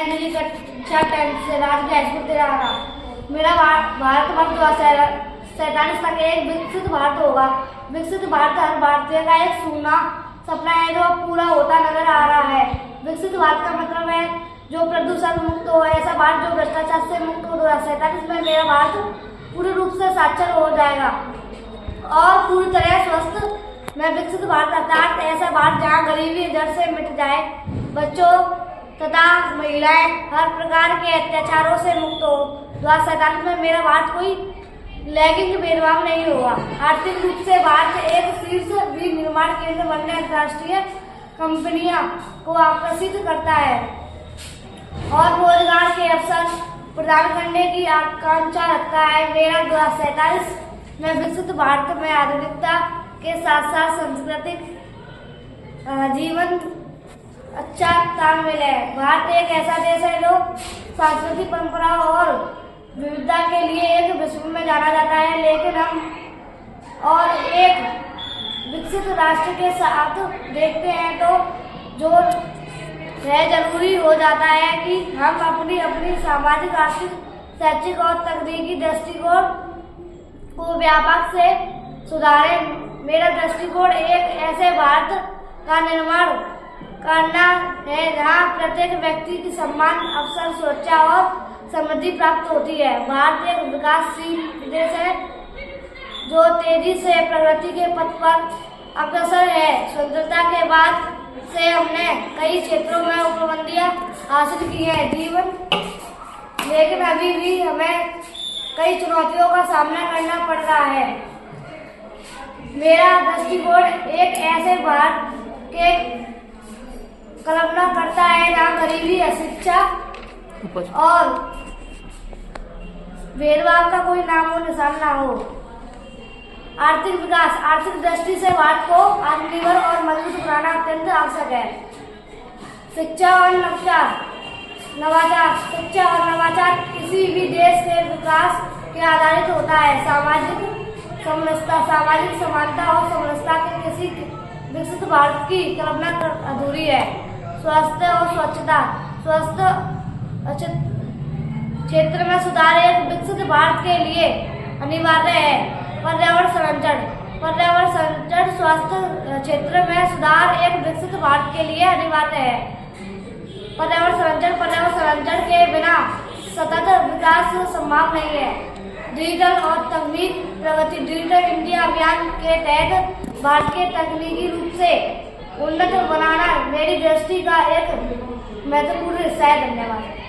मैं दिल्ली कक्षा 10 से राजकीय हाईस्कूल तेराहा। मेरा भारत वर्ष 2047 तक एक विकसित भारत होगा। विकसित भारत हर भारतीय का एक सुना सपना है जो पूरा होता नजर आ रहा है। विकसित भारत का मतलब है जो प्रदूषण मुक्त हो, ऐसा भारत जो भ्रष्टाचार से मुक्त हो। 2047 में मेरा भारत पूर्ण रूप से साक्षर हो जाएगा और पूरी तरह स्वस्थ। मैं विकसित भारत अर्थात ऐसा भारत जहाँ गरीबी जड़ से मिट जाए, बच्चों तथा महिलाएं हर प्रकार के अत्याचारों से मुक्त हो। 2047 में मेरा भारत कोई लैंगिक भेदभाव नहीं होगा। आर्थिक रूप से भारत एक शीर्ष विनिर्माण केंद्र बनने अंतर्राष्ट्रीय कंपनियां को आकर्षित करता है और रोजगार के अवसर प्रदान करने की आकांक्षा रखता है। मेरा 2047 में विकसित भारत में आधुनिकता के साथ साथ सांस्कृतिक जीवन अच्छा तालमेल है। भारत एक ऐसा देश है जो सांस्कृतिक परंपरा और विविधता के लिए एक विश्व में जाना जाता है, लेकिन हम और एक विकसित राष्ट्र के साथ देखते हैं तो जो है जरूरी हो जाता है कि हम अपनी अपनी सामाजिक, आर्थिक, शैक्षिक और तकनीकी दृष्टिकोण को व्यापक से सुधारें। मेरा दृष्टिकोण एक ऐसे भारत का निर्माण करना है जहाँ प्रत्येक व्यक्ति की सम्मान, अवसर, सुरक्षा और समृद्धि प्राप्त होती है। भारत एक विकासशील देश है जो तेजी से प्रगति के पथ पर अग्रसर है। स्वतंत्रता के बाद से हमने कई क्षेत्रों में उपलब्धियां हासिल की है जीवन, लेकिन अभी भी हमें कई चुनौतियों का सामना करना पड़ रहा है। मेरा दृष्टिकोण एक ऐसे भारत के कल्पना करता है जहाँ गरीबी, अशिक्षा और भेदभाव का कोई नामो निशान ना हो। आर्थिक विकास, आर्थिक दृष्टि से भारत को आत्मनिर्भर और मजबूत बनाना अत्यंत आवश्यक है। शिक्षा और नवाचार, शिक्षा और नवाचार किसी भी देश के विकास के आधारित होता है। सामाजिक समानता और समरसता के किसी विकसित भारत की कल्पना अधूरी है। स्वास्थ्य और स्वच्छता, स्वस्थ क्षेत्र में सुधार एक विकसित भारत के लिए अनिवार्य है। पर्यावरण संरक्षण, स्वास्थ्य क्षेत्र में सुधार एक विकसित भारत के लिए अनिवार्य है। पर्यावरण संरक्षण के बिना सतत विकास संभव नहीं है। डिजिटल और तकनीक प्रगति, डिजिटल इंडिया अभियान के तहत भारत के तकनीकी रूप से उन्नत बनाना मेरी दृष्टि का एक महत्वपूर्ण हिस्सा है। धन्यवाद।